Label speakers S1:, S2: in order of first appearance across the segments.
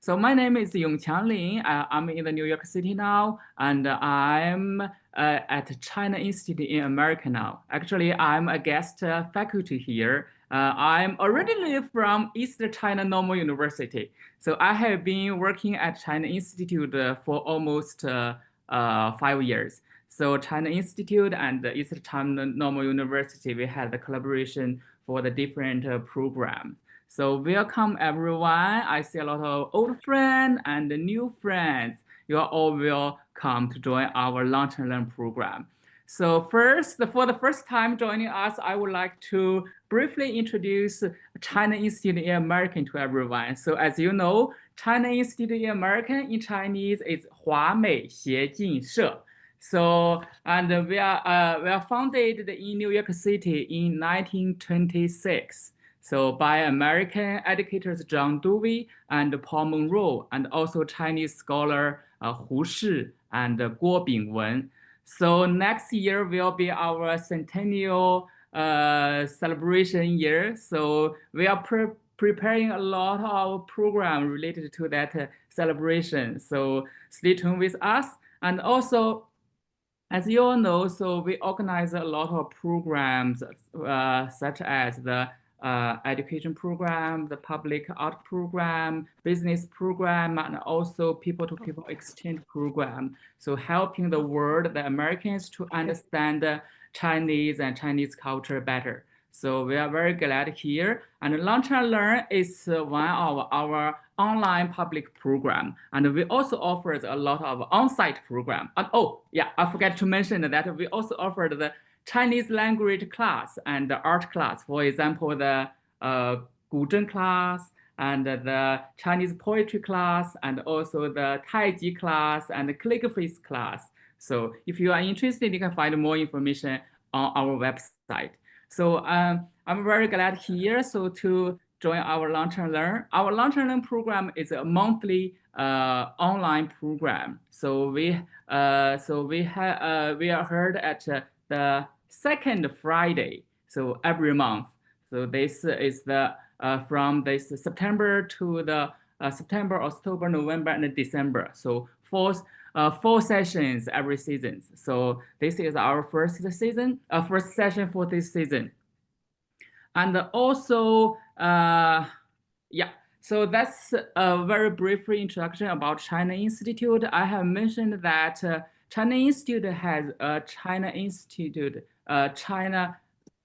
S1: So my name is Yongqiang Lin. I'm in the New York City now, and I'm at China Institute in America now. Actually, I'm a guest faculty here. I'm originally from East China Normal University. So I have been working at China Institute for almost 5 years. So China Institute and the East China Normal University, we had the collaboration for the different program. So welcome everyone. I see a lot of old friends and new friends. You are all welcome to join our Launch and Learn program. So first, for the first time joining us, I would like to briefly introduce China Institute in American to everyone. So as you know, China Institute in American in Chinese is 华美协进社. So, and we are founded in New York City in 1926. So by American educators John Dewey and Paul Monroe, and also Chinese scholar Hu Shi and Guo Bingwen. So next year will be our centennial celebration year. So we are preparing a lot of program related to that celebration. So stay tuned with us. And also, as you all know, so we organize a lot of programs such as the education program, the public art program, business program, and also people-to-people exchange program. So helping the world, the Americans, to understand Chinese and Chinese culture better. So we are very glad here. And Launch and Learn is one of our online public program. And we also offered a lot of on-site program. And oh, yeah, I forgot to mention that we also offered the Chinese language class and the art class. For example, the guqin class and the Chinese poetry class and also the Taiji class and the calligraphy class. So if you are interested, you can find more information on our website. So I'm very glad here to join our Launch and Learn. Our Launch and Learn program is a monthly online program. So we are heard at the second Friday, so every month. So this is the from this September to the September, October, November, and December. So four sessions every season. So this is our first session for this season. And also, yeah, so that's a very brief introduction about China Institute. I have mentioned that China Institute has a China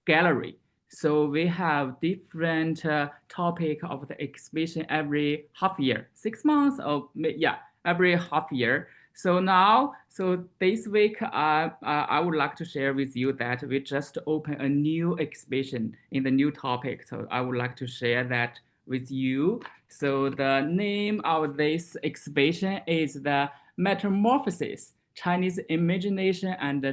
S1: Gallery. So we have different topic of the exhibition every half year, 6 months, or yeah, every half year. So now, this week, I would like to share with you that we just opened a new exhibition in the new topic. So I would like to share that with you. So the name of this exhibition is the Metamorphosis, Chinese Imagination and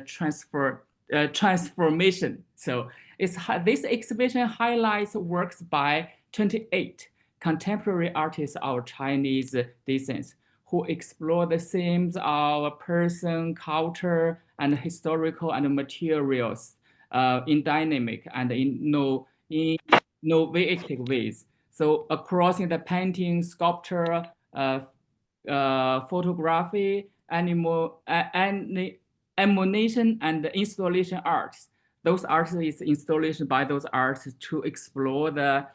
S1: Transformation. So this exhibition highlights works by 28 contemporary artists of Chinese descent who explore the themes of person, culture, and historical and materials in dynamic and innovative ways. So across in the painting, sculpture, photography, animation, and installation arts. Those arts is installation by those arts to explore the,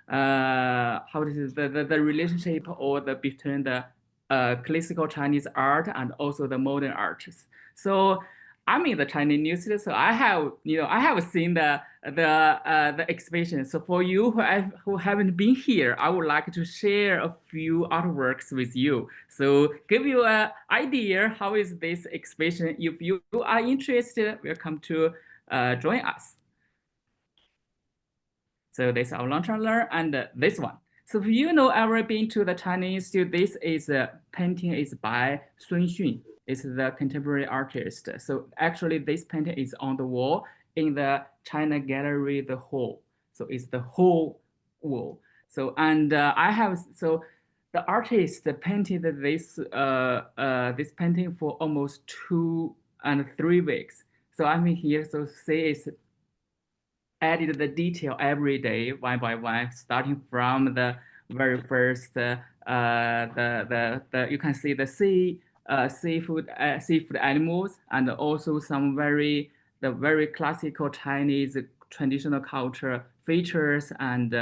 S1: how is the relationship or the between the classical Chinese art and also the modern arts. So I'm in the Chinese Institute, so I have seen the exhibition. So for you who haven't been here, I would like to share a few artworks with you. So give you an idea how is this exhibition. If you are interested, welcome to join us. So this is our Launch and Learn and this one. So if you know ever been to the Chinese Institute, this is a painting is by Sun Xun. It's the contemporary artist. So actually this painting is on the wall in the China Gallery, the whole. So it's the whole wall. So and the artist painted this this painting for almost 2 and 3 weeks. So I'm here. So say it's added the detail every day, one by one, starting from the very first you can see the seafood animals, and also some very classical Chinese traditional culture features, and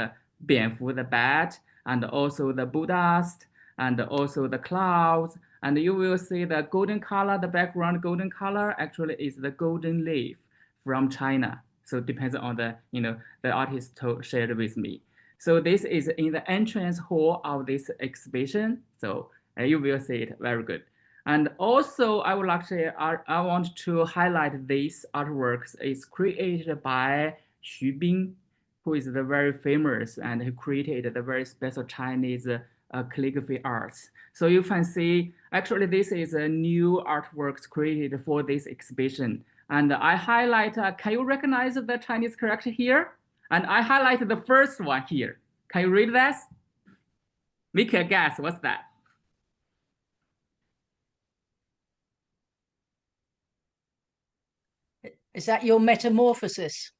S1: Bianfu the bat, and also the Buddhas, and also the clouds. And you will see the golden color, the background golden color actually is the golden leaf from China. So it depends on the artist shared with me. So this is in the entrance hall of this exhibition. So you will see it very good. And also, I want to highlight this artworks is created by Xu Bing, who is the very famous and who created the very special Chinese calligraphy arts. So you can see, actually, this is a new artworks created for this exhibition. And I highlight, can you recognize the Chinese character here? And I highlighted the first one here. Can you read this? Make a guess, what's that?
S2: Is that your metamorphosis?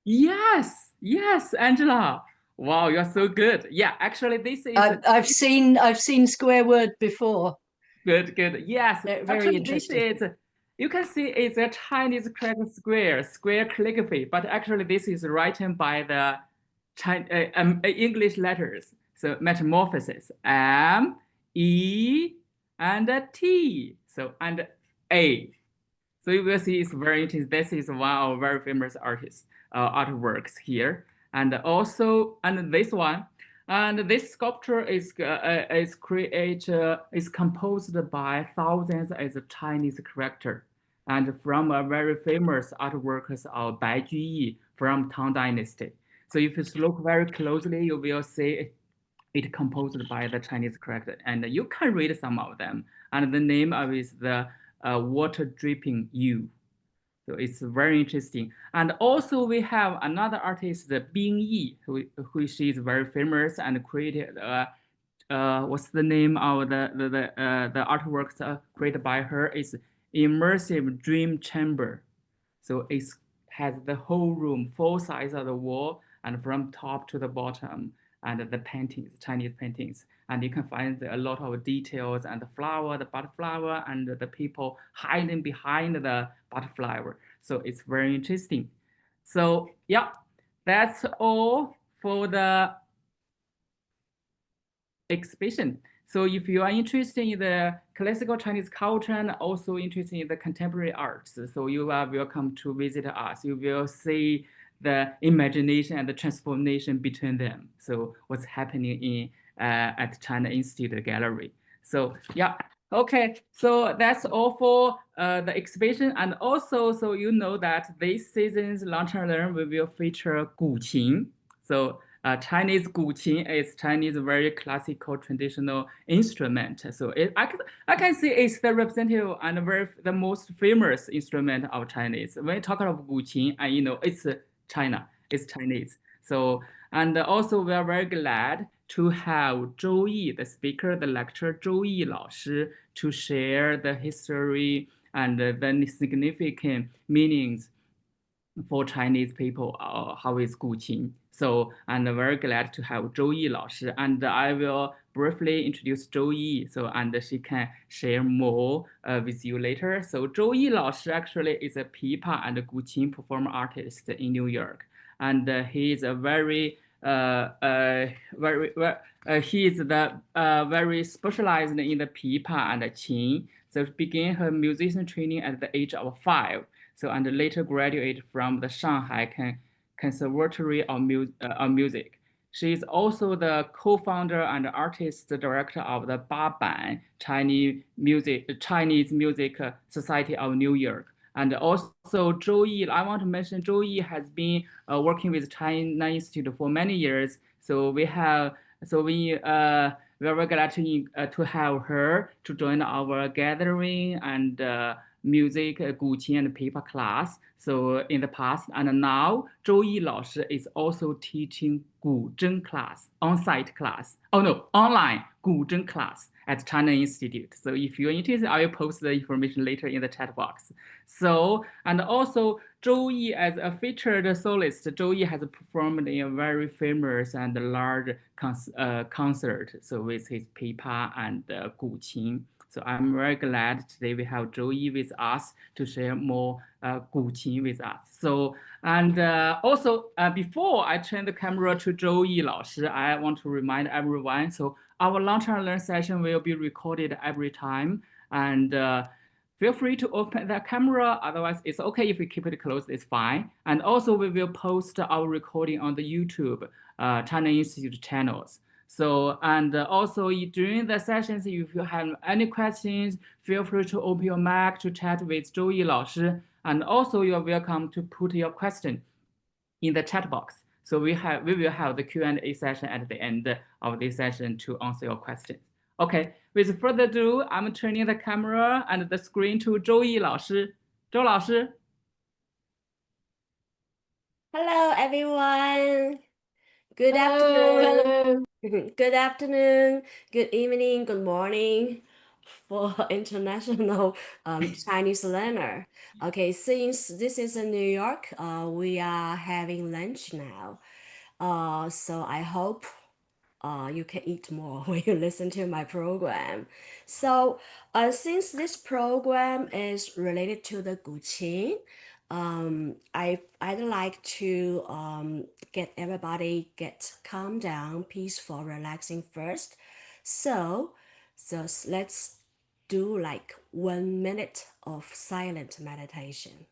S1: Yes, yes, Angela. Wow, you're so good. Yeah, actually, this is
S2: I've seen square word before.
S1: good. Yes,
S2: very
S1: actually,
S2: interesting.
S1: You can see it's a Chinese character square calligraphy, but actually this is written by the English letters. So metamorphosis, M, E, and T. So and A. So you will see it's very interesting. This is one of very famous artists artworks here, and also and this one, and this sculpture is composed by thousands as a Chinese character, and from a very famous artworks of Bai Yi from Tang Dynasty. So if you look very closely, you will see it composed by the Chinese character, and you can read some of them. And the name of it is the water dripping you. So it's very interesting. And also we have another artist, Bing Yi, who she is very famous and created what's the name of the artworks created by her is immersive dream chamber. So it has the whole room, full size of the wall, and from top to the bottom, and the paintings, Chinese paintings. And you can find a lot of details and the flower, the butterfly, and the people hiding behind the butterfly. So it's very interesting. So yeah, that's all for the exhibition. So if you are interested in the classical Chinese culture and also interested in the contemporary arts, so you are welcome to visit us. You will see the imagination and the transformation between them. So what's happening in at China Institute Gallery. So yeah, okay. So that's all for the exhibition. And also, so you know that this season's Lunch and Learn will feature guqin. So Chinese guqin is Chinese very classical traditional instrument. So I can say it's the representative and the most famous instrument of Chinese. When you talk about guqin, and it's China, it's Chinese. So and also we are very glad to have Zhou Yi, the speaker, the lecturer Zhou Yi 老师, to share the history and the significant meanings for Chinese people, how is guqin. So I'm very glad to have Zhou Yi 老师, and I will briefly introduce Zhou Yi, so and she can share more with you later. So Zhou Yi 老师 actually is a Pipa and guqin performer artist in New York, and he is a very he is very specialized in the Pipa and qin. So she began her musician training at the age of 5. So and later graduated from the Shanghai Conservatory of Music. She is also the co-founder and artist director of the Baban Chinese Music Society of New York. And also Zhou Yi, I want to mention Zhou Yi has been working with China Institute for many years. So we are very glad to have her to join our gathering and music, guqin and Pipa class. So in the past and now, Zhou Yi 老师 is also teaching guzheng class, on-site class. Oh no, online guqin class at China Institute. So if you're interested, I will post the information later in the chat box. So, and also Zhou Yi as a featured soloist, Zhou Yi has performed in a very famous and large concert, so with his Pipa and guqin. So I'm very glad today we have Zhou Yi with us to share more guqin with us. So, and also before I turn the camera to Zhou Yi 老师, I want to remind everyone, so our Launch and Learn session will be recorded every time, and feel free to open the camera. Otherwise, it's okay if you keep it closed, it's fine. And also we will post our recording on the YouTube China Institute channels. So, and also during the sessions, if you have any questions, feel free to open your mic to chat with Zhou Yi 老师. And also you're welcome to put your question in the chat box. So we will have the Q&A session at the end of this session to answer your questions. Okay, with further ado, I'm turning the camera and the screen to 周易老师. 周老师.
S3: Hello, everyone. Good
S2: Hello,
S3: afternoon.
S2: hello.
S3: Good afternoon, good evening, good morning for international Chinese learner. Okay, since this is in New York, we are having lunch now. So I hope you can eat more when you listen to my program. So, since this program is related to the guqin, I'd like to get everybody get calm down, peaceful, relaxing first. So let's do like 1 minute of silent meditation.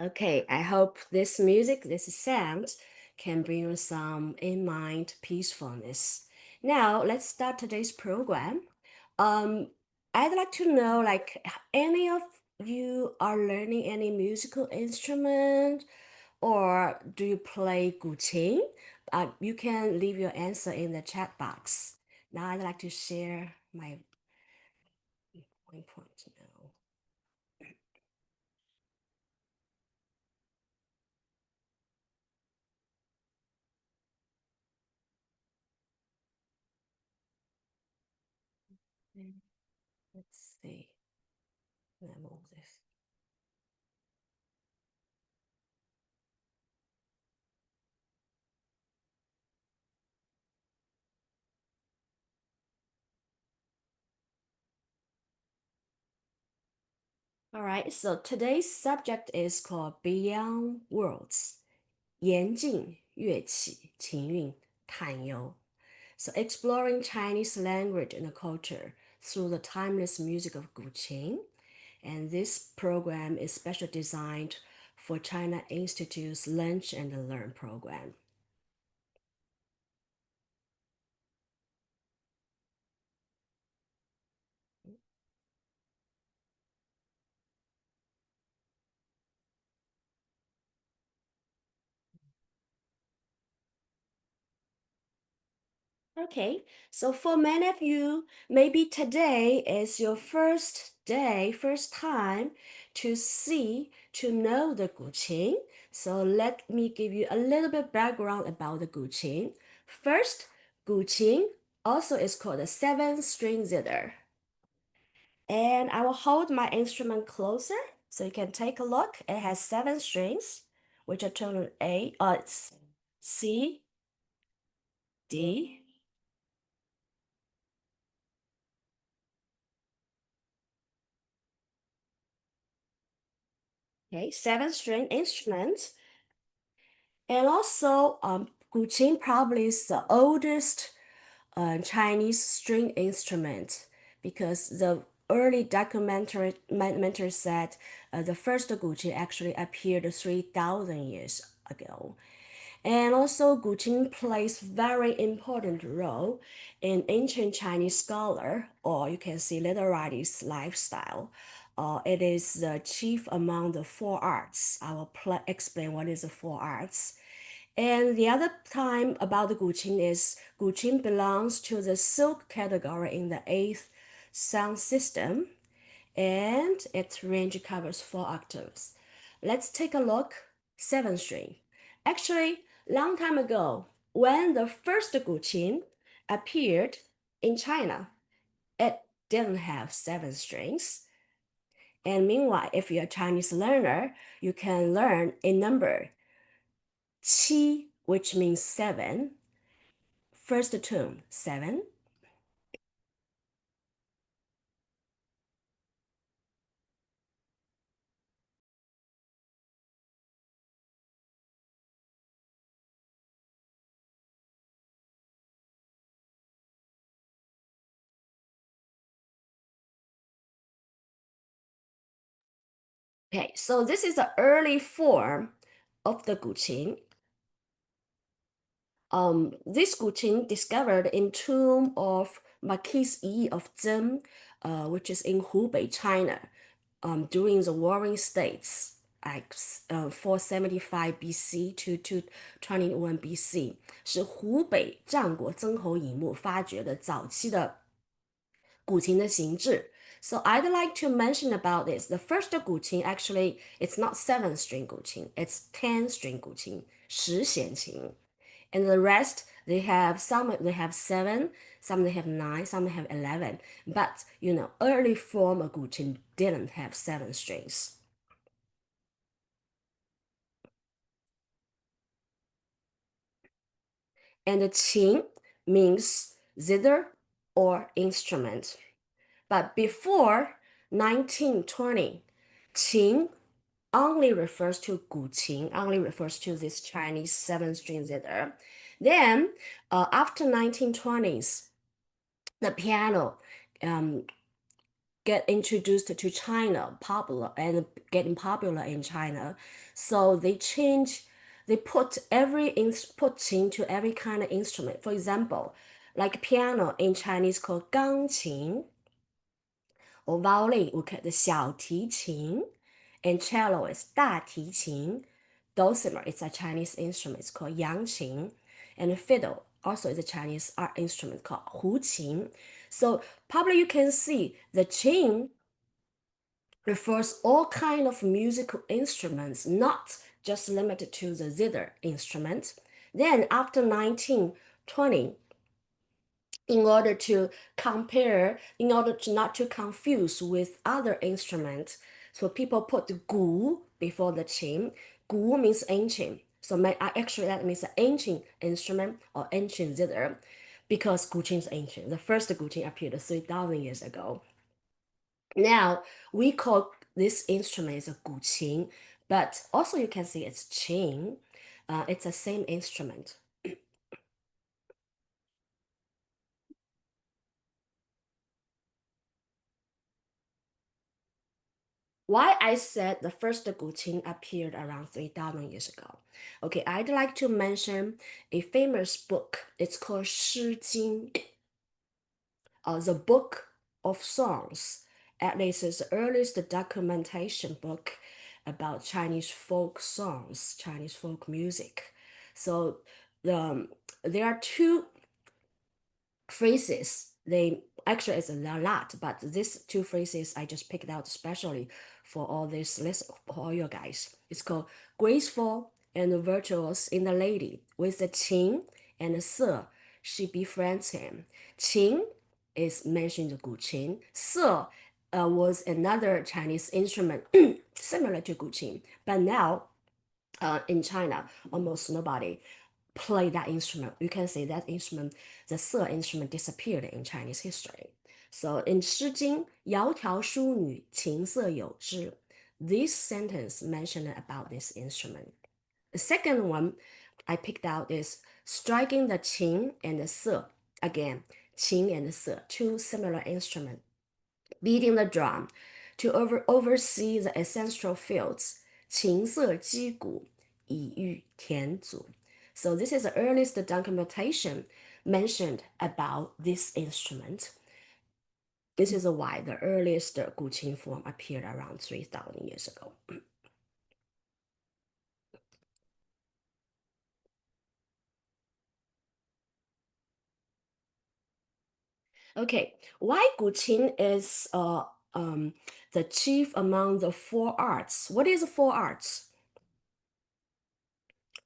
S3: Okay, I hope this music, this sound can bring you some in-mind peacefulness. Now, let's start today's program. I'd like to know, like, any of you are learning any musical instrument, or do you play guqin? You can leave your answer in the chat box. Now, I'd like to share my point now. Let's see. Let me move this. All right, so today's subject is called Beyond Words, 言境乐器情韵探幽. So exploring Chinese language and culture through the timeless music of guqin. And this program is specially designed for China Institute's Lunch and Learn program. Okay, so for many of you, maybe today is your first day, first time to see, to know the guqin. So let me give you a little bit background about the guqin. First, guqin Also, it's called a 7-string zither. And I will hold my instrument closer so you can take a look. It has 7 strings, which are total A, it's C, D, okay, 7-string instrument. And also, guqin probably is the oldest Chinese string instrument because the early documentary said the first guqin actually appeared 3,000 years ago. And also, guqin plays very important role in ancient Chinese scholar, or you can see literarity's lifestyle. It is the chief among the 4 arts. I will explain what is the 4 arts. And the other time about the guqin is guqin belongs to the silk category in the 8th sound system, and its range covers 4 octaves. Let's take a look. 7-string. Actually, long time ago, when the first guqin appeared in China, it didn't have 7 strings. And meanwhile, if you're a Chinese learner, you can learn a number 7, which means 7. First tune, 7. Okay, so this is the early form of the guqin. This guqin discovered in tomb of Marquis Yi of Zhen, which is in Hubei, China, during the Warring States, like 475 BC to 221 BC， 是湖北战国曾侯乙墓发掘的早期的古琴的形制。So I'd like to mention about this. The first guqin actually it's not 7-string guqin, it's 10-string guqin, 10弦琴. And the rest they have some they have 7, some they have 9, some they have 11. But early form of guqin didn't have 7 strings. And the qin means zither or instrument. But before 1920, qin only refers to guqin, only refers to this Chinese 7-string zither. Then, after 1920s, the piano get introduced to China, popular and getting popular in China. So they put qin to every kind of instrument. For example, like piano in Chinese called 钢琴, or violin we call the 小提琴, and cello is 大提琴. Dulcimer is a Chinese instrument, it's called 扬琴, and fiddle also is a Chinese art instrument called 胡琴. So probably you can see the qin refers all kind of musical instruments, not just limited to the zither instrument. Then after 1920, in order to not to confuse with other instruments, so people put gu before the qin. Gu means ancient, so actually that means an ancient instrument or ancient zither, because guqin is ancient. The first guqin appeared 3,000 years ago. Now we call this instrument is a guqin, but also you can see it's qin. It's the same instrument. Why I said the first guqin appeared around 3,000 years ago. Okay, I'd like to mention a famous book. It's called 诗经, the book of songs. At least it's the earliest documentation book about Chinese folk songs, Chinese folk music. So there are 2 phrases. They actually it's a lot, but these 2 phrases I just picked out especially for all this list for all you guys. It's called graceful and virtuous in the lady with the qin and the se she befriends him. Qin is mentioned guqin. Se was another Chinese instrument similar to guqin, but now in China, almost nobody play that instrument. You can say that instrument, the se instrument, disappeared in Chinese history. So in 诗经, 窈窕淑女，琴瑟友之. This sentence mentioned about this instrument. The second one I picked out is striking the qin and the se. Again, qin and se, two similar instruments. Beating the drum to oversee the ancestral fields. 琴瑟击鼓，以御田祖. So this is the earliest documentation mentioned about this instrument. This is why the earliest guqin form appeared around 3,000 years ago. Okay, why guqin is the chief among the four arts? What is four arts?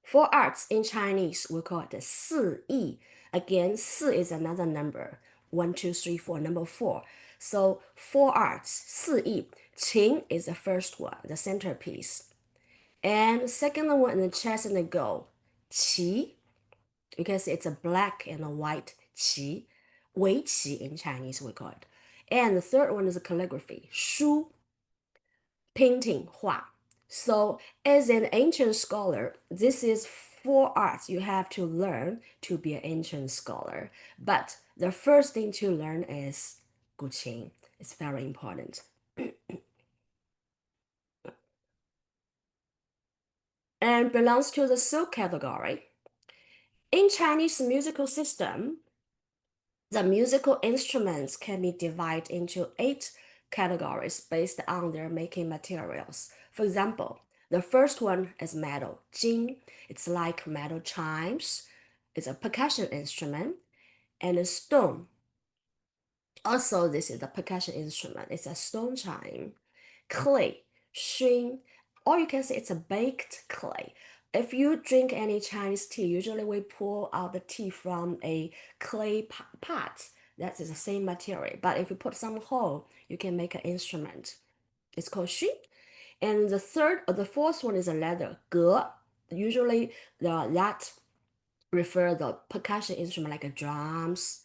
S3: Four arts in Chinese, we call it the 四艺. Again, 四 is another number. 1, 2, 3, 4, number 4. So four arts, 四艺. Qin is the first one, the centerpiece. And the second one in the chest and the goal, qi. You can see it's a black and a white qi. 围棋 in Chinese, we call it. And the third one is a calligraphy, 书. Painting, 画. So as an ancient scholar, this is four arts you have to learn to be an ancient scholar. But the first thing to learn is guqin. It's very important. And belongs to the silk category. In Chinese musical system, the musical instruments can be divided into 8 categories based on their making materials. For example, the first one is metal, 金. It's like metal chimes. It's a percussion instrument. And a stone. Also, this is a percussion instrument. It's a stone chime. Clay, 熏, or you can say it's a baked clay. If you drink any Chinese tea, usually we pour out the tea from a clay pot. That is the same material. But if you put some hole, you can make an instrument. It's called 熏. And the fourth one is a leather, 革. Usually that refer the percussion instrument like a drums.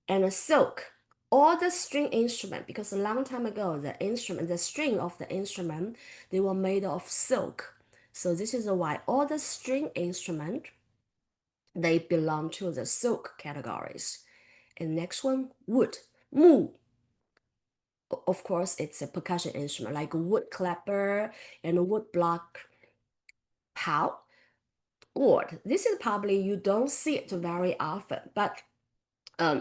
S3: And a silk, all the string instrument, because a long time ago the string of the instrument, they were made of silk. So this is why all the string instrument, they belong to the silk categories. And next one, wood, 木. Of course, it's a percussion instrument like a wood clapper and a wood block. 刨, gourd. This is probably you don't see it very often, but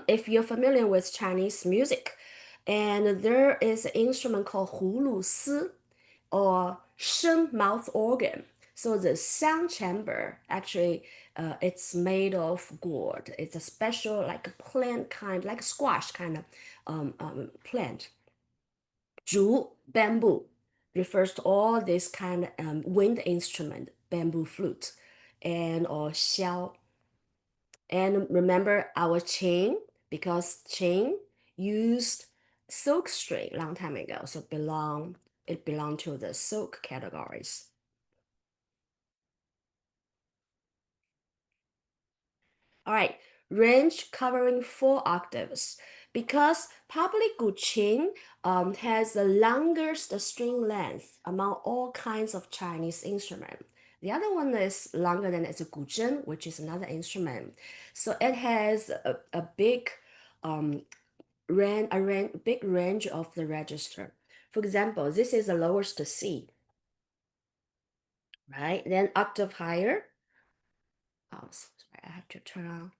S3: if you're familiar with Chinese music, and there is an instrument called 葫芦丝 or 声 mouth organ. So the sound chamber, actually, it's made of gourd. It's a special, like a plant kind, like a squash kind of plant. 竹, bamboo, refers to all this kind of wind instrument, bamboo flute, and or xiao. And remember our chain, because chain used silk string long time ago, so it belonged to the silk categories. All right, range covering 4 octaves. Because probably guqin has the longest string length among all kinds of Chinese instruments. The other one is longer than it's a guzheng, which is another instrument. So it has a big big range of the register. For example, this is the lowest C, right? Then octave higher. Oh, sorry, I have to turn on.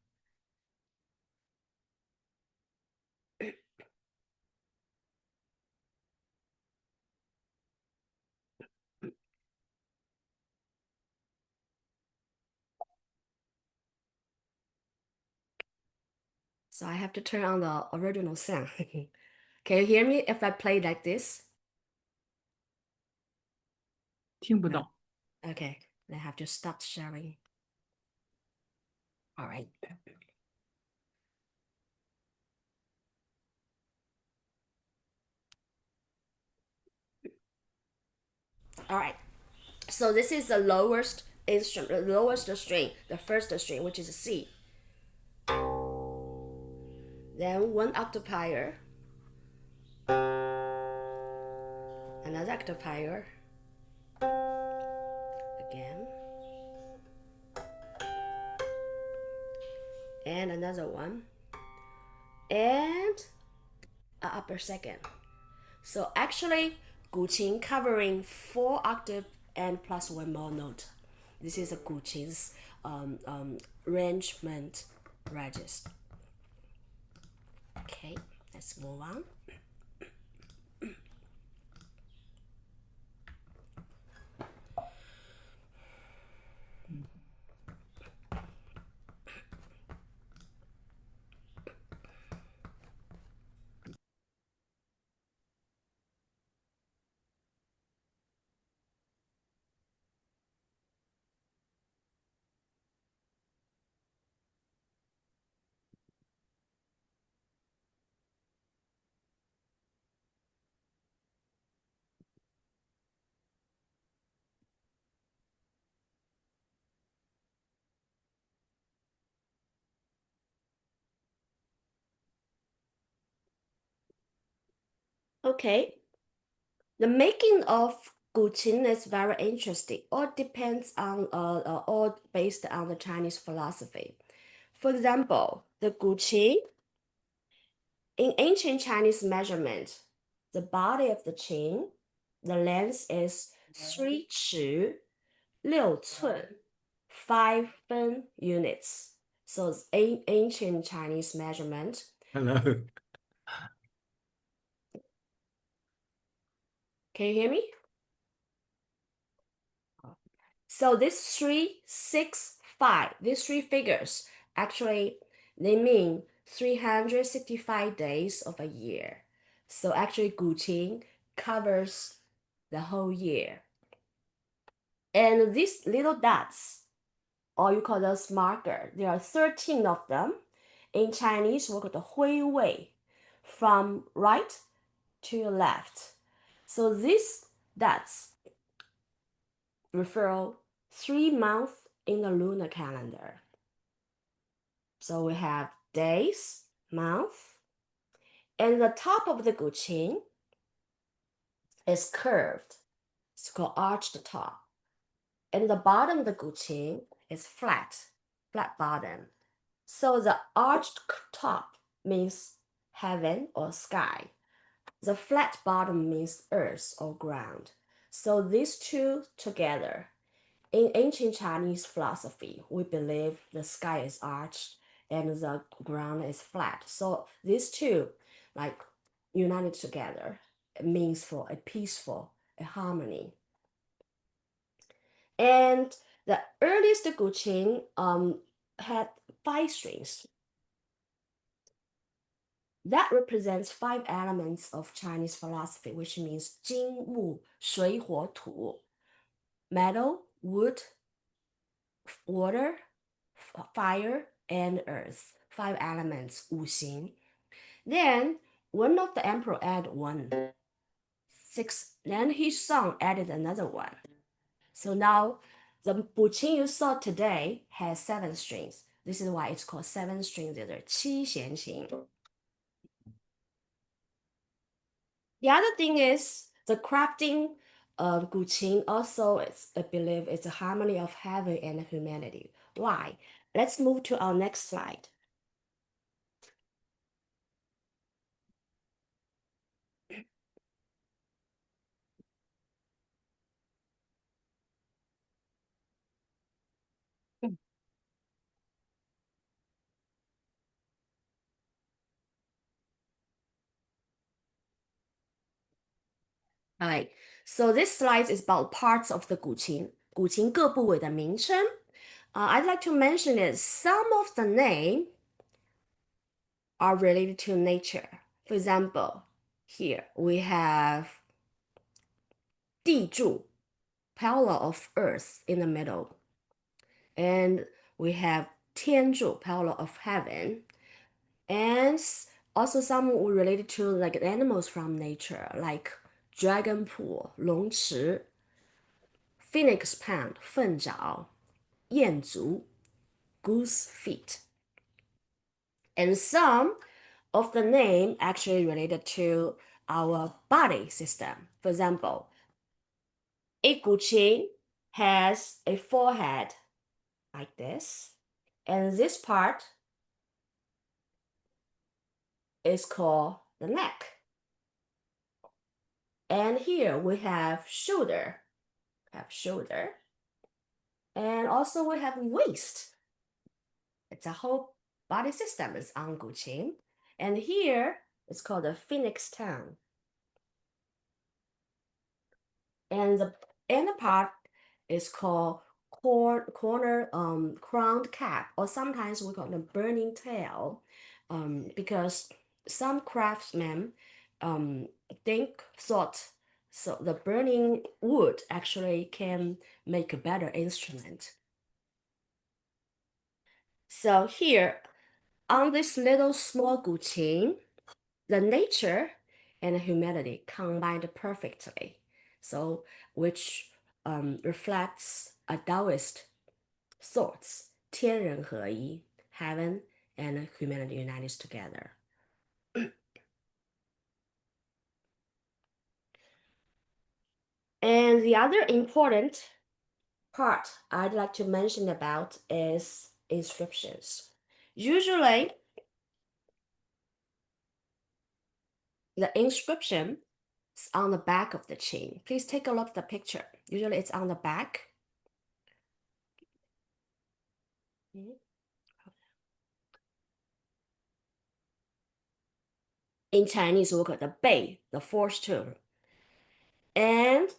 S3: So I have to turn on the original sound. Can you hear me if I play like this?
S1: 听不到。
S3: Okay, I have to stop sharing. All right. All right. So this is the lowest instrument, the lowest string, the first string, which is C. Then one octave higher, another octave higher, again, and another one, and an upper second. So actually, guqin covering 4 octaves and plus one more note. This is a guqin's arrangement register. Okay, let's move on. Okay, the making of guqin is very interesting. All depends on all based on the Chinese philosophy. For example, the guqin in ancient Chinese measurement, the body of the qin, the length is 3 尺6寸 5 分 units. So it's ancient Chinese measurement.
S1: Hello.
S3: Can you hear me? So these 3, 6, 5, these three figures, actually, they mean 365 days of a year. So actually, guqin covers the whole year. And these little dots, or you call those marker, there are 13 of them. In Chinese, we call the hui wei, from right to left. So these dots refer 3 months in the lunar calendar. So we have days, month, and the top of the guqin is curved. It's called arched top. And the bottom of the guqin is flat bottom. So the arched top means heaven or sky. The flat bottom means earth or ground. So these two together, in ancient Chinese philosophy, we believe the sky is arched and the ground is flat. So these two, like united together, it means for a peaceful, a harmony. And the earliest guqin had 5 strings. That represents 5 elements of Chinese philosophy, which means 金木水火土, metal, wood, water, fire, and earth. 5 elements, 五行. Then one of the emperor added 1, 6. Then his son added another 1. So now the guqin you saw today has 7 strings. This is why it's called 7-string zither, 七弦琴. The other thing is the crafting of guqin also is, I believe, it's a harmony of heaven and humanity. Why? Let's move to our next slide. All right, so this slide is about parts of the guqin, 古琴各部位的名称. I'd like to mention is some of the name are related to nature. For example, here we have 地柱, pillar of earth in the middle. And we have 天柱, pillar of heaven. And also some related to like animals from nature, like dragon pool, 龙池, phoenix pound, 凤爪,燕足, goose feet. And some of the name actually related to our body system. For example, a guqin has a forehead like this, and this part is called the neck. And here we have shoulder, and also we have waist. It's a whole body system is on guqin. And here it's called the phoenix tongue. And the inner part is called crowned cap, or sometimes we call it a burning tail, because some craftsmen thought so the burning wood actually can make a better instrument. So here on this little small guqin, the nature and humanity combined perfectly. So which reflects a Taoist thoughts, 天人合一, heaven and humanity united together. And the other important part I'd like to mention about is inscriptions. Usually, the inscription is on the back of the chain. Please take a look at the picture. Usually it's on the back. In Chinese, we call it the 背, the fourth tone. And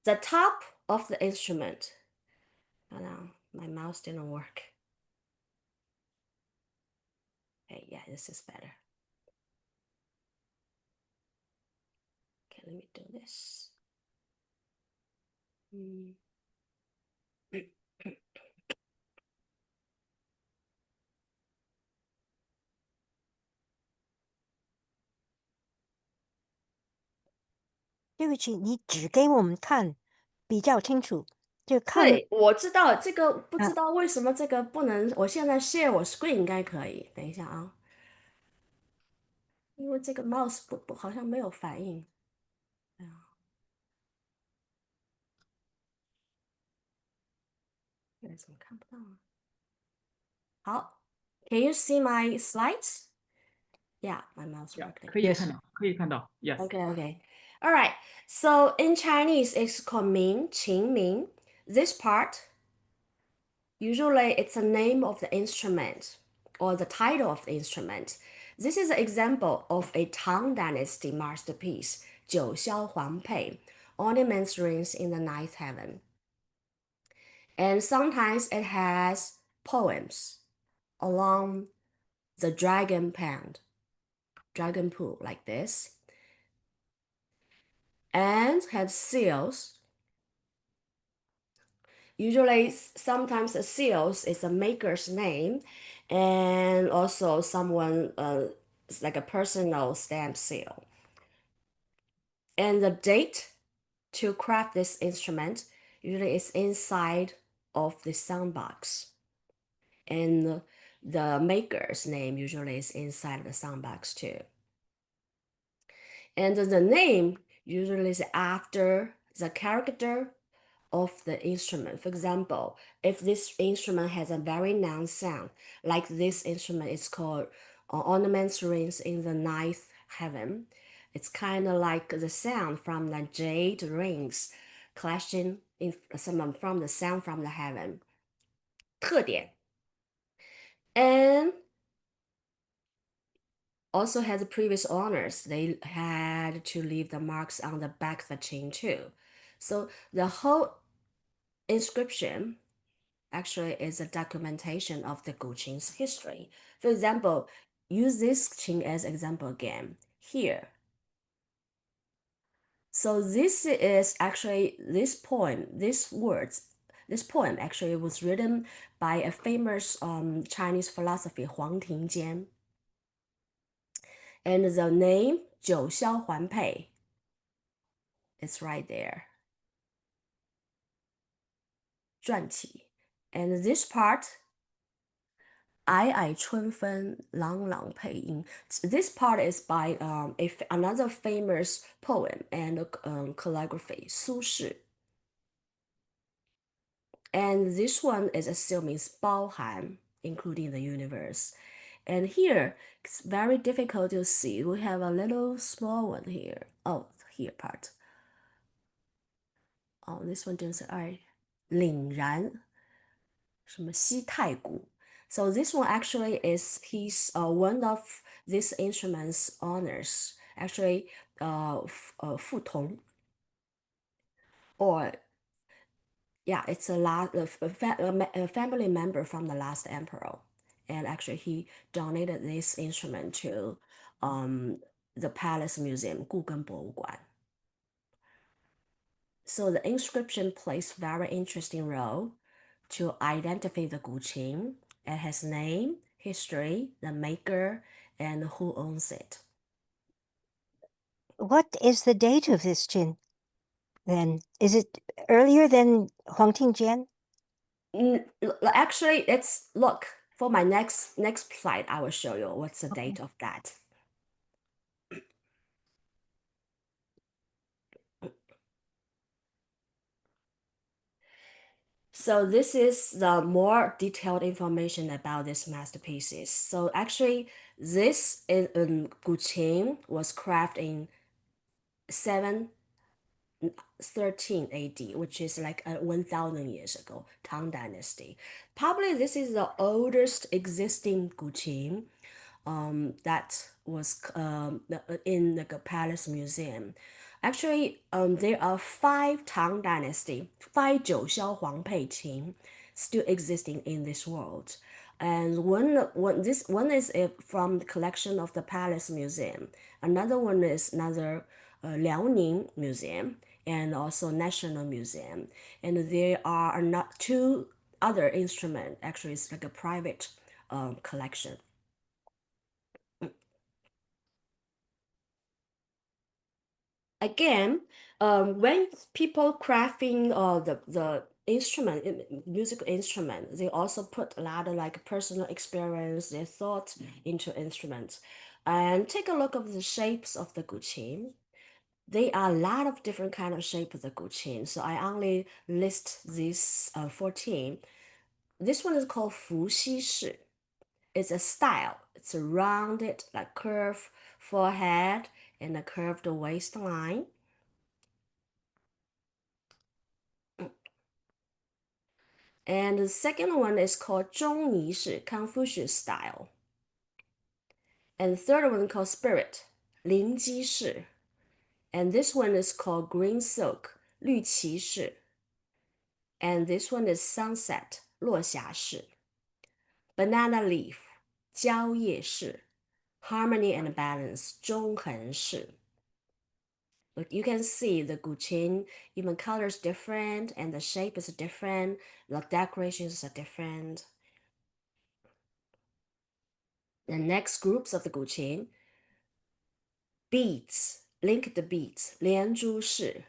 S3: the top of the instrument. Oh no, my mouse didn't work. Okay, yeah, this is better. Okay, let me do this.
S4: 对不起，你指给我们看比较清楚。就看
S3: 对，我知道这个，不知道为什么这个不能。我现在 share 我 screen 应该可以。等一下啊，因为这个 mouse 好像没有反应。哎呀，怎么看不到啊？好，Can you see my slides? Yeah, my mouse working.
S1: 可以看到，可以看到。Yes.
S3: Okay. All right. So in Chinese, it's called Ming, Qing Ming. This part, usually it's the name of the instrument or the title of the instrument. This is an example of a Tang Dynasty masterpiece, 九霄环佩, ornaments rings in the ninth heaven. And sometimes it has poems along the dragon pool like this, and have seals. Usually, sometimes the seals is the maker's name, and also someone like a personal stamp seal. And the date to craft this instrument usually is inside of the sound box, and the maker's name usually is inside the sound box too. And the name usually is after the character of the instrument. For example, if this instrument has a very noun sound, like this instrument is called ornaments rings in the ninth heaven, it's kind of like the sound from the jade rings clashing in some from the sound from the heaven. 特点 and also has previous owners. They had to leave the marks on the back of the chain too. So the whole inscription actually is a documentation of the guqin's history. For example, use this qin as example again here. So this is actually this poem actually was written by a famous Chinese philosopher Huang Tingjian. And the name 九霄环佩 is right there. 传体. And this part, 皑皑春分，朗朗配音. This part is by another famous poem and calligraphy, 苏轼. And this one is still means 包含, including the universe. And here, it's very difficult to see. We have a little small one here. Oh, here part. Oh, this one just 凛然 什么西太鼓. So this one actually is one of this instrument's honors. Actually, 傅同, or yeah, it's a family member from the last emperor, and actually he donated this instrument to the palace museum, 故宫博物馆. So the inscription plays very interesting role to identify the guqin. It has name, history, the maker, and who owns it.
S4: What is the date of this qin? Then is it earlier than Huang Tingjian?
S3: Actually, look for my next slide. I will show you what's the date of that. So this is the more detailed information about these masterpieces. So actually, this guqin was crafted in 713 AD, which is like 1,000 years ago, Tang Dynasty. Probably this is the oldest existing guqin that was in the Palace Museum. Actually, there are 5 Tang Dynasty, 5 九霄皇配琴 still existing in this world. And this one is from the collection of the Palace Museum. Another one is Liaoning Museum and also National Museum. And there are not 2 other instruments. Actually, it's like a private collection. Again, when people crafting the musical instrument, they also put a lot of like personal experience, their thoughts into instruments. And take a look of the shapes of the guqin. There are a lot of different kind of shape of the guqin, so I only list these 14. This one is called 伏羲式. It's a style. It's a rounded, like curved forehead and a curved waistline. And the second one is called 中尼式, Confucius style. And the third one called spirit, 灵机式. And this one is called green silk, 绿骑式. And this one is sunset, 落霞式. Banana leaf, 蕉叶式. Harmony and balance, 中横式. But you can see the guqin, even colors different and the shape is different, the decorations are different. The next groups of the guqin, beads, linked beads, 连珠式,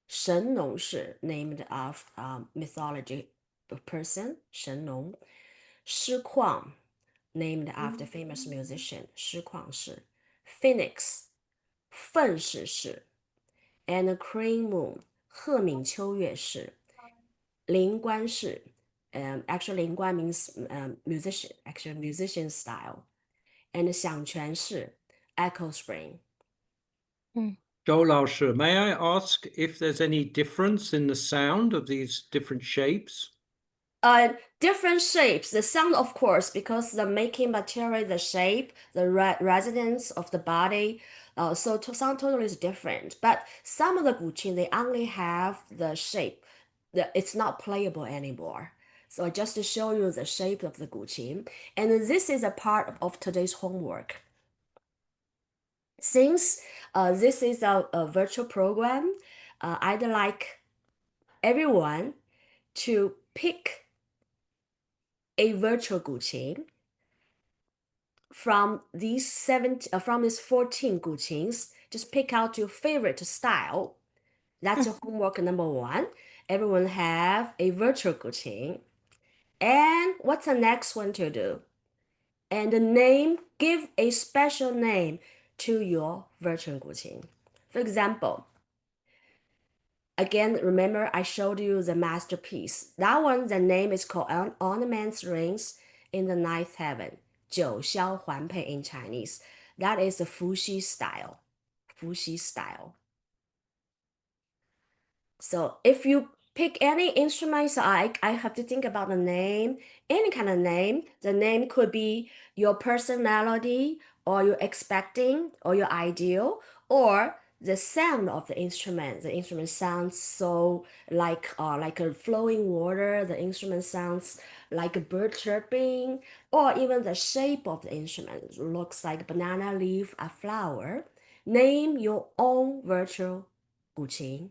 S3: 神农式, named after mythology person, 神农, 诗况, named after famous musician, 诗况式, phoenix, 奋氏式, and the crane moon, 鹤鸣秋月式, 灵官式, actually 灵官 means musician, actually musician style, and 响泉式, echo spring.
S5: Zhou Laoshi, may I ask if there's any difference in the sound of these different shapes?
S3: Different shapes. The sound, of course, because the making material, the shape, the resonance of the body, so sound totally is different. But some of the guqin, they only have the shape. It's not playable anymore. So just to show you the shape of the guqin, and this is a part of today's homework. Since this is a virtual program, I'd like everyone to pick a virtual guqin from these 14 guqins. Just pick out your favorite style. That's your homework number 1. everyone have a virtual guqin. And what's the next one to do? And the name, give a special name to your virtual guqin. For example, again, remember I showed you the masterpiece. That one, the name is called Ornaments Rings in the Ninth Heaven, 九霄环佩 in Chinese. That is the Fuxi style. Fuxi style. So if you pick any instrument, so I have to think about the name, any kind of name. The name could be your personality or your expecting or your ideal or the sound of the instrument. The instrument sounds so like a flowing water. The instrument sounds like a bird chirping, or even the shape of the instrument looks like a banana leaf, a flower. Name your own virtual guqin.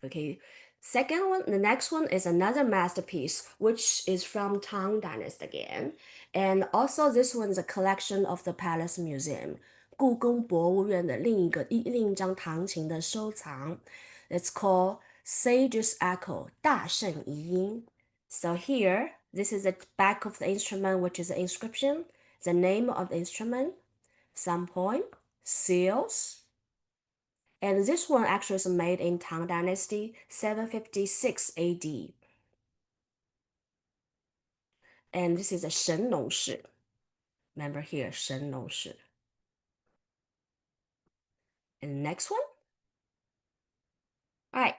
S3: Okay, second one, the next one is another masterpiece, which is from Tang Dynasty again. And also this one is a collection of the Palace Museum. 故宫博物院的另一张唐琴的收藏. It's called Sage's Echo, 大圣遗音. So here, this is the back of the instrument, which is the inscription, the name of the instrument, some poem, seals. And this one actually is made in Tang Dynasty, 756 AD. And this is a Shen Nong Shi. Remember here, Shen Nong Shi. And the next one. All right.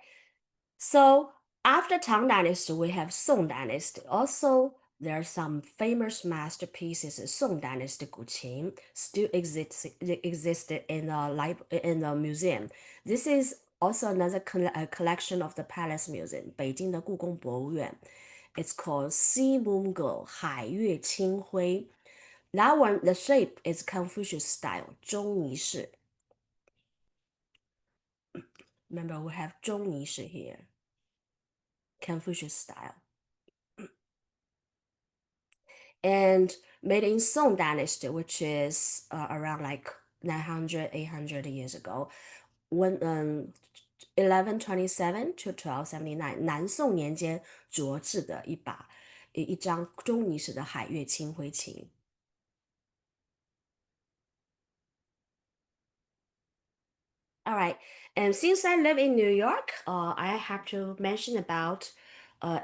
S3: So after Tang Dynasty, we have Song Dynasty. Also, there are some famous masterpieces in Song Dynasty guqin still existed in the museum. This is also another collection of the Palace Museum, 北京的故宫博物院. It's called 西蒙葛海月清辉. That one, the shape is Confucius style, 中仪式. Remember, we have 中仪式 here. Confucius style. And made in Song Dynasty, which is around like 900, 800 years ago, when 1127 to 1279, 南宋年间琢制的一张中仪式的海月清辉琴. All right, and since I live in New York, I have to mention about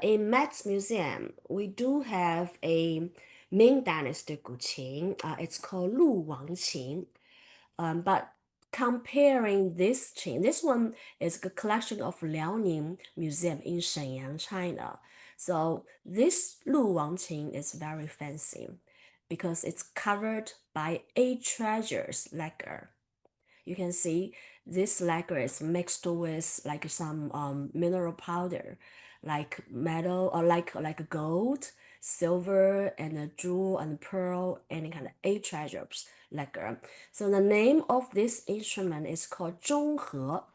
S3: in Met's Museum, we do have a Ming Dynasty guqin. It's called Lu Wang Qin. But comparing this qin, this one is a collection of Liaoning Museum in Shenyang, China. So this Lu Wang Qin is very fancy because it's covered by 8 treasures lacquer. You can see this lacquer is mixed with like some mineral powder, like metal or like gold, silver, and a jewel and pearl, any kind of 8 treasures lacquer. So the name of this instrument is called 中和.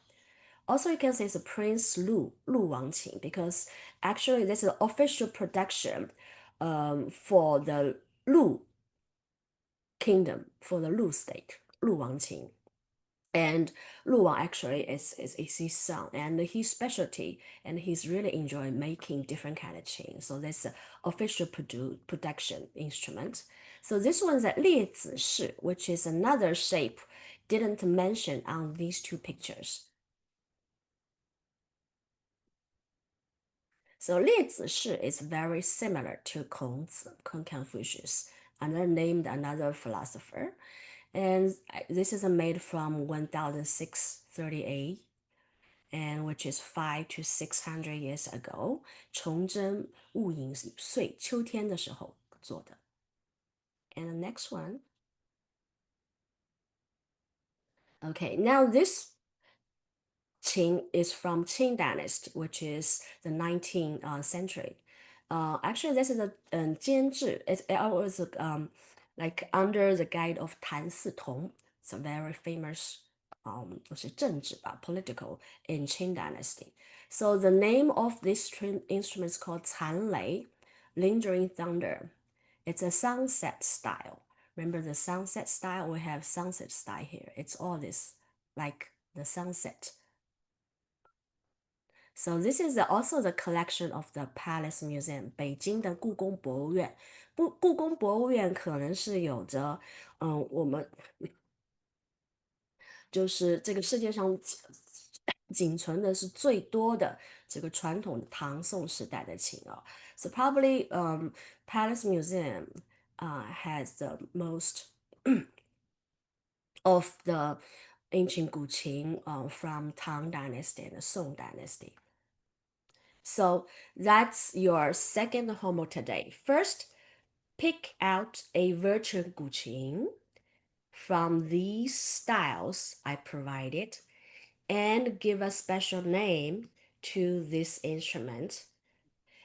S3: Also, you can say it's a Prince Lu Wangqin, because actually this is an official production for the Lu kingdom, for the Lu state, Lu Wangqin. And Lu Wang actually is his son and his specialty, and he's really enjoyed making different kind of qin. So that's an official production instrument. So this one's a 列子式, which is another shape didn't mention on these 2 pictures. So 列子式 is very similar to Confucius, named another philosopher. And this is made from 1638, and which is 500 to 600 years ago. 崇祯戊寅岁秋天的时候做的. And the next one. Okay, now this qin is from Qing Dynasty, which is the 19th century. Actually, this is a 监制. It was like under the guide of Tan Sitong. It's a very famous 是政治吧, political in Qing Dynasty. So the name of this instrument is called 残雷, lingering thunder. It's a sunset style. Remember the sunset style? We have sunset style here. It's all this, like the sunset. So this is also the collection of the Palace Museum， 北京的故宫博物院。故宫博物院可能是有着，我们就是这个世界上仅存的是最多的这个传统的唐宋时代的琴哦。So probably Palace Museum has the most of the ancient guqin from Tang Dynasty and the Song Dynasty. So that's your second homework today. First, pick out a virtual guqin from these styles I provided and give a special name to this instrument.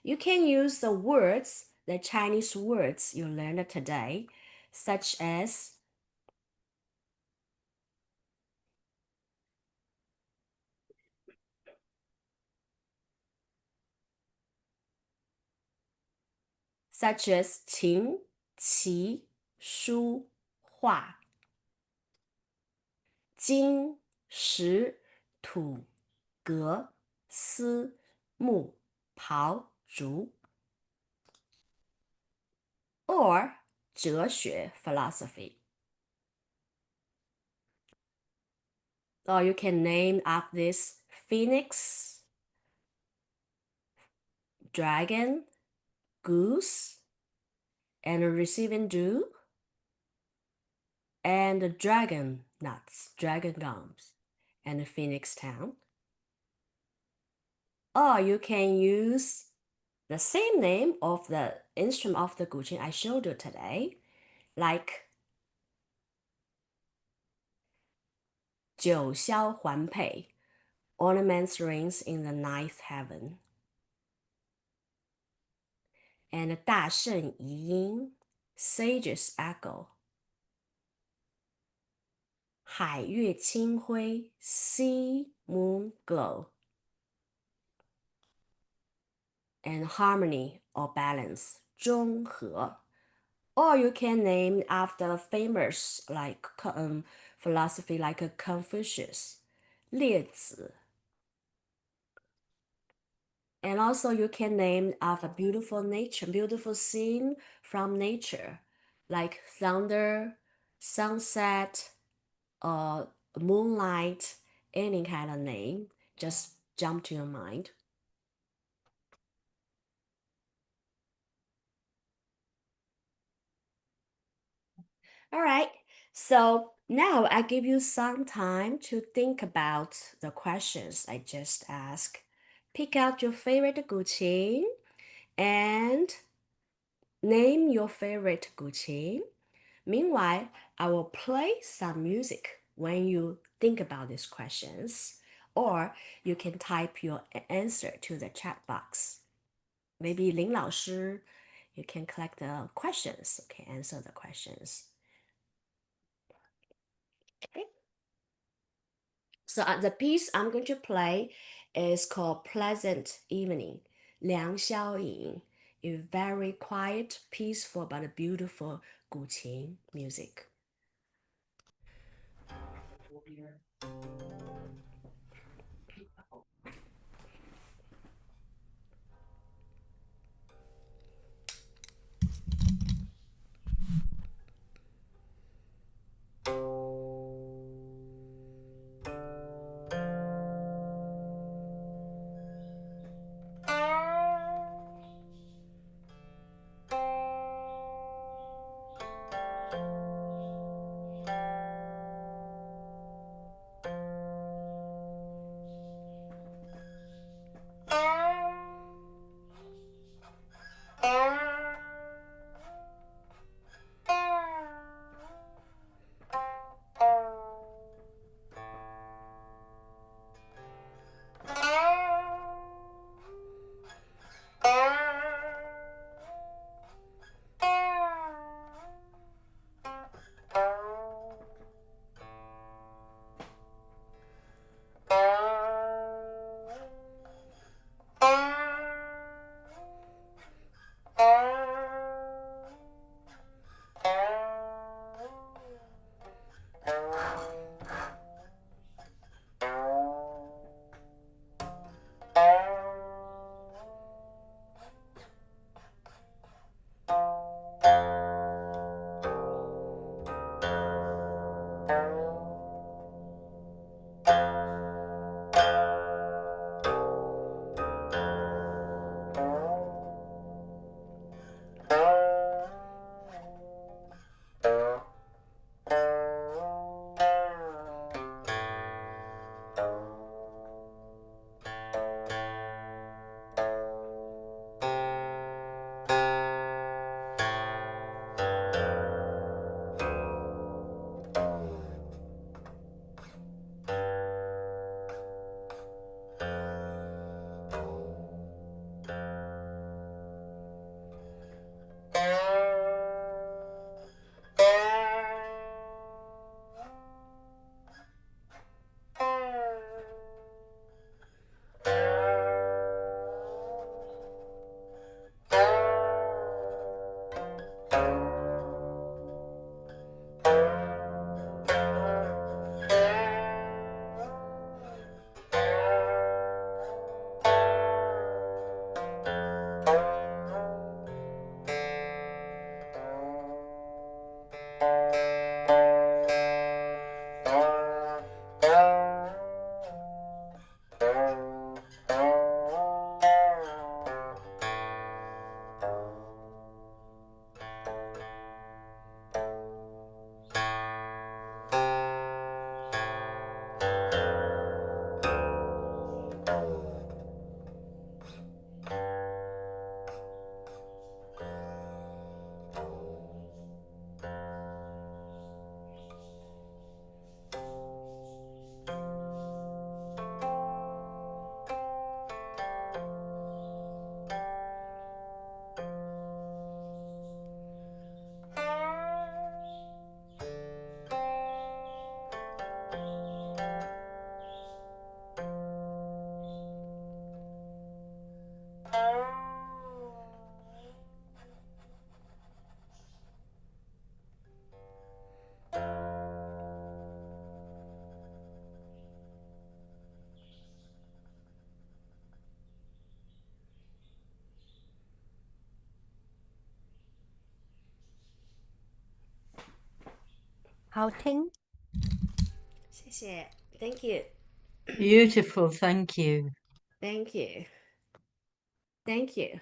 S3: You can use the words, the Chinese words you learned today, such as qin, qi, shu, hua, jin, shi, tu, ge, si, mu, pao, zhu. Or 哲学 philosophy. Or you can name after this phoenix, dragon, goose, and receiving dew, and dragon nuts, dragon gums, and phoenix town. Or you can use the same name of the instrument of the guqin I showed you today, like 九霄环佩, ornaments rings in the ninth heaven. And 大圣遗音, sage's echo. 海月清辉, sea moon glow. And harmony or balance, 中和. Or you can name after famous like philosophy like Confucius, 列子. And also you can name after beautiful nature, beautiful scene from nature, like thunder, sunset, or moonlight, any kind of name, just jump to your mind. All right, so now I give you some time to think about the questions I just asked. Pick out your favorite guqin and name your favorite guqin. Meanwhile, I will play some music when you think about these questions, or you can type your answer to the chat box. Maybe Ling 老师, you can collect the questions, okay, answer the questions. Okay. So the piece I'm going to play is called Pleasant Evening, 梁宵影, a very quiet, peaceful, but beautiful guqin music.
S4: 好听。
S3: 谢谢 Thank you.
S2: Beautiful, thank you.
S3: Thank you. Thank you.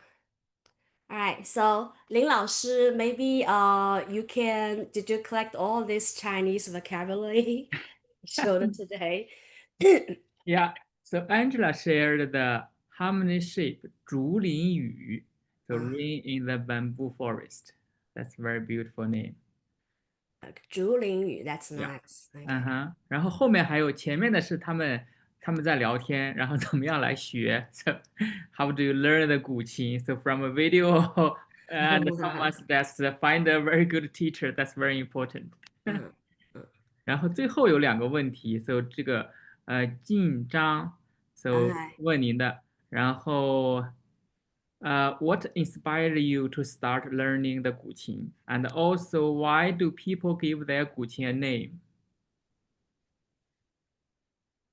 S3: All right, so 林老师, maybe did you collect all this Chinese vocabulary showed today?
S1: Yeah. So Angela shared the harmony shape 竹林雨, so rain in the bamboo forest. That's very beautiful name.
S3: 竹林雨, that's
S1: Yeah.
S3: nice. Okay.
S1: 然后后面还有前面的是他们在聊天，然后怎么样来学？So how do you learn the 古琴？So from a video and someone's best, find a very good teacher. That's very important. 然后最后有2个问题，so 这个进章，so 问您的，然后what inspired you to start learning the 古琴？And also why do people give their 古琴 a name？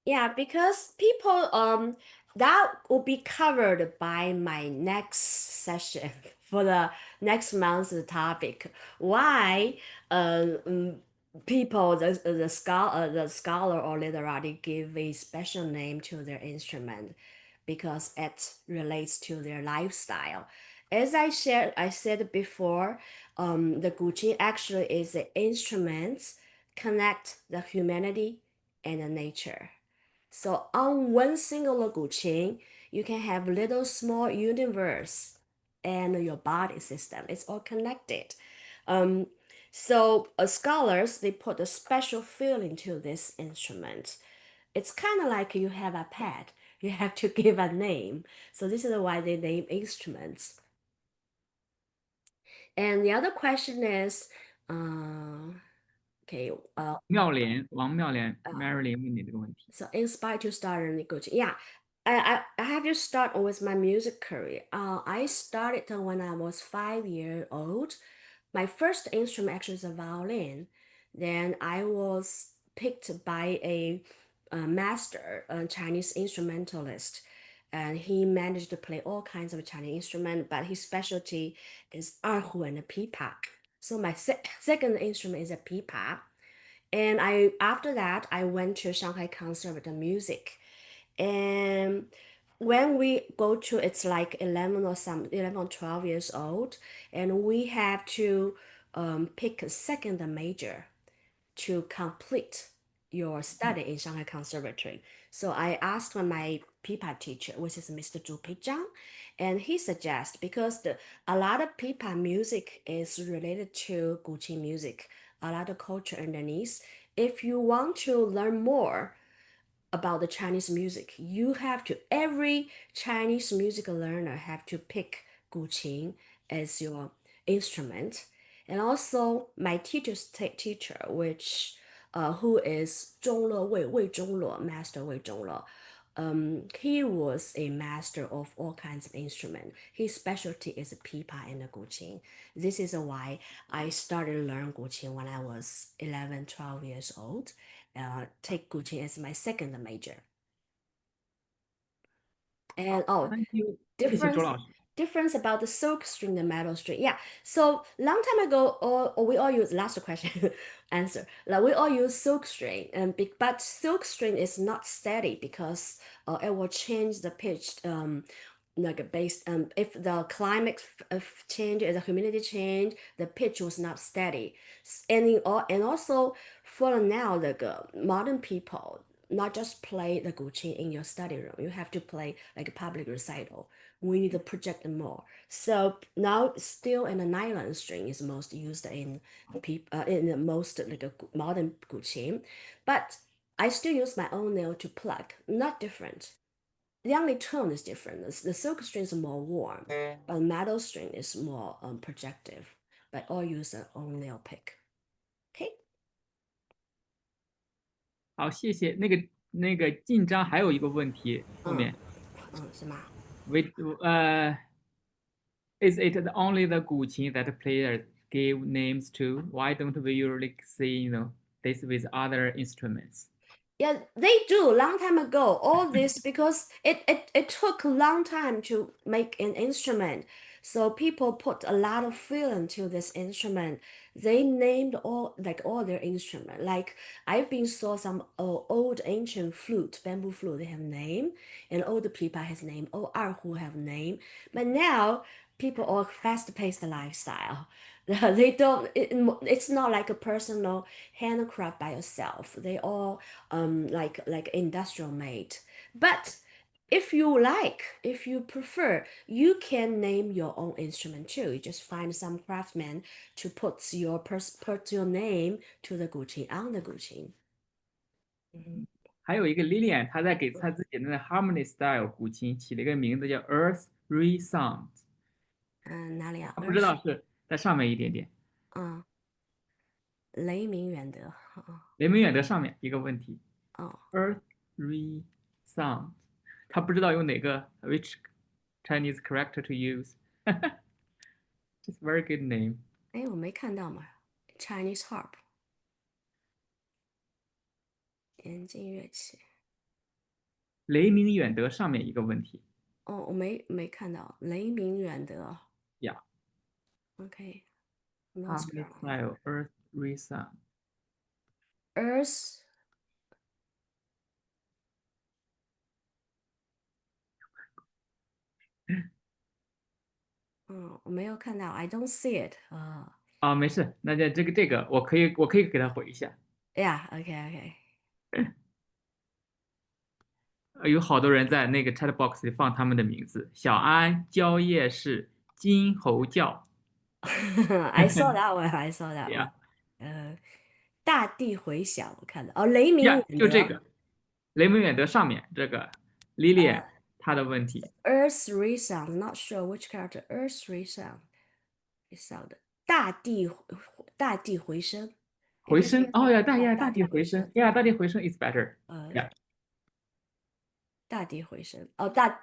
S3: Yeah, because people that will be covered by my next session for the next month's topic. Why people the scholar or literati give a special name to their instrument because it relates to their lifestyle. As I said before, the guqin actually is an instrument connect the humanity and the nature. So on one single guqin, you can have little small universe and your body system. It's all connected. So scholars, they put a special feeling to this instrument. It's kind of like you have a pet. You have to give a name. So this is why they name instruments. And the other question is, okay,
S1: 王妙莲 Marilyn 问你这个问题。
S3: So inspired to start learning guqin. Yeah, I have to start with my music career. I started when I was 5 years old. My first instrument actually is a violin. Then I was picked by a master, a Chinese instrumentalist, and he managed to play all kinds of Chinese instruments. But his specialty is erhu and pipa. So my second instrument is a pipa. And after that I went to Shanghai Conservatory music. And when we go to it's like 11 or 12 years old, and we have to pick a second major to complete your study in Shanghai Conservatory. So I asked my Pipa teacher, which is Mr. Zhu Zhang, and he suggests because a lot of Pipa music is related to guqin music, a lot of culture underneath. If you want to learn more about the Chinese music, you have to, every Chinese music learner have to pick guqin as your instrument. And also my teacher's teacher, which who is Wei Zhongluo, Master Wei Zhongluo. He was a master of all kinds of instruments. His specialty is pipa and guqin. This is why I started learn guqin when I was 11, 12 years old. Take guqin as my second major. And
S1: Thank you. 谢谢周老师。
S3: difference about the silk string and metal string. Yeah. So long time ago, or we all use last question answer. Like we all use silk string, but silk string is not steady because it will change the pitch. Like based if the climate change, the humidity change, the pitch was not steady. And also for now, like modern people not just play the guqin in your study room. You have to play like a public recital. We need to project more. So now steel and the nylon string is most used in the most like a modern guqin, but I still use my own nail to plug. Not different. The only tone is different. The silk string is more warm, but metal string is more projective. But all use their own nail pick. Okay.
S1: 好，谢谢。那个进章还有一个问题，后面。
S3: 是吗？
S1: Is it only the 古琴 that players give names to? Why don't we usually see this with other instruments?
S3: Yeah, they do long time ago. All this because it took a long time to make an instrument. So people put a lot of feeling to this instrument. They named all their instrument. Like I've been saw some old ancient flute, bamboo flute, they have name, and old pipa has name, old erhu have name. But now people all fast-paced lifestyle. They don't. It's not like a personal handcraft by yourself. They all like industrial made. But if you like, if you prefer, you can name your own instrument too. You just find some craftsman to put your name to the guqin on the guqin.
S1: 还有一个 Lilian，她在给她自己的那 Harmony Style 古琴起了一个名字叫 Earth Re Sound，
S3: 哪里啊？
S1: 她不知道是在上面一点点。
S3: 雷鸣远德。
S1: 雷鸣远德上面一个问题。
S3: 哦。
S1: Earth Re Sound， 她不知道用哪个 which Chinese character to use 。It's very good name。
S3: 哎，我没看到嘛 ，Chinese harp。眼镜乐器。
S1: 雷鸣远德上面一个问题。
S3: 哦，我没看到雷鸣远德。
S1: Yeah。
S3: Okay。
S1: Harmony Style Earth Re Sound。
S3: Earth。我没有看到 ，I don't see it。
S1: 没事，那这个我可以给他回一下。
S3: Yeah，OK。
S1: 有好多人在那个 chat box 里放他们的名字，小安、蕉叶是金猴叫。
S3: I saw that one. I saw that one. 大地回响，我看到雷鸣远德，
S1: 就这个，雷鸣远德上面这个 Lilian 她的问题。
S3: Earth resound, not sure which character. Earth resound， 大地回声。
S1: 回声哦呀，大地回声呀，大地回声 is better。
S3: 大地回声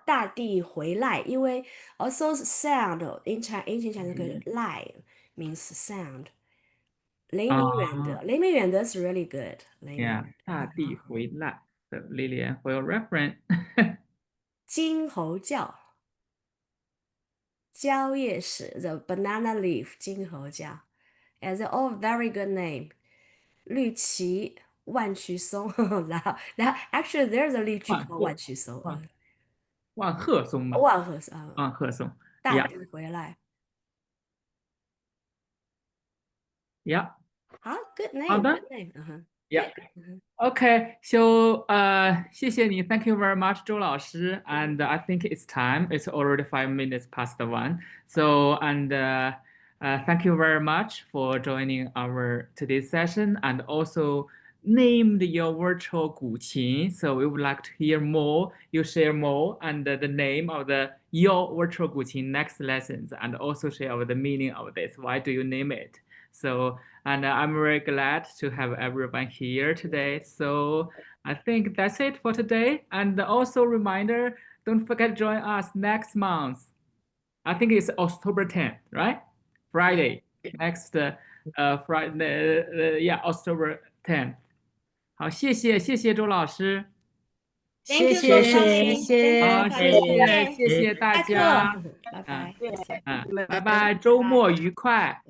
S3: 大地回来，因为 also sound in Chinese 那个来 means sound。雷鸣远德，雷鸣远德 is really good。
S1: 大地回来的 Lilian for your reference
S3: 金猴叫，蕉叶史 the banana leaf 金猴叫 ，and they're all very good name。绿旗万曲松，然后 actually there's a 绿旗 called 万曲松，
S1: 万鹤松吧，
S3: 万鹤松，
S1: 万鹤松，
S3: 大地回来。好 ，good name，
S1: 好的
S3: good name，Okay,
S1: so 谢谢你 ，Thank you very much，周老师。And I think it's time. It's already 5 minutes past 1. So thank you very much for joining our today's session and also named your virtual guqin. So we would like to hear more. You share more and the name of your virtual guqin next lessons and also share the meaning of this. Why do you name it? So. And I'm very glad to have everyone here today. So I think that's it for today. And also reminder, don't forget to join us next month. I think it's October 10th, right? Friday. Next Friday, October 10th. 好，谢谢周老师。
S3: 谢
S2: 谢
S1: 谢谢大家。
S3: 拜拜。
S1: 拜拜，周末愉快。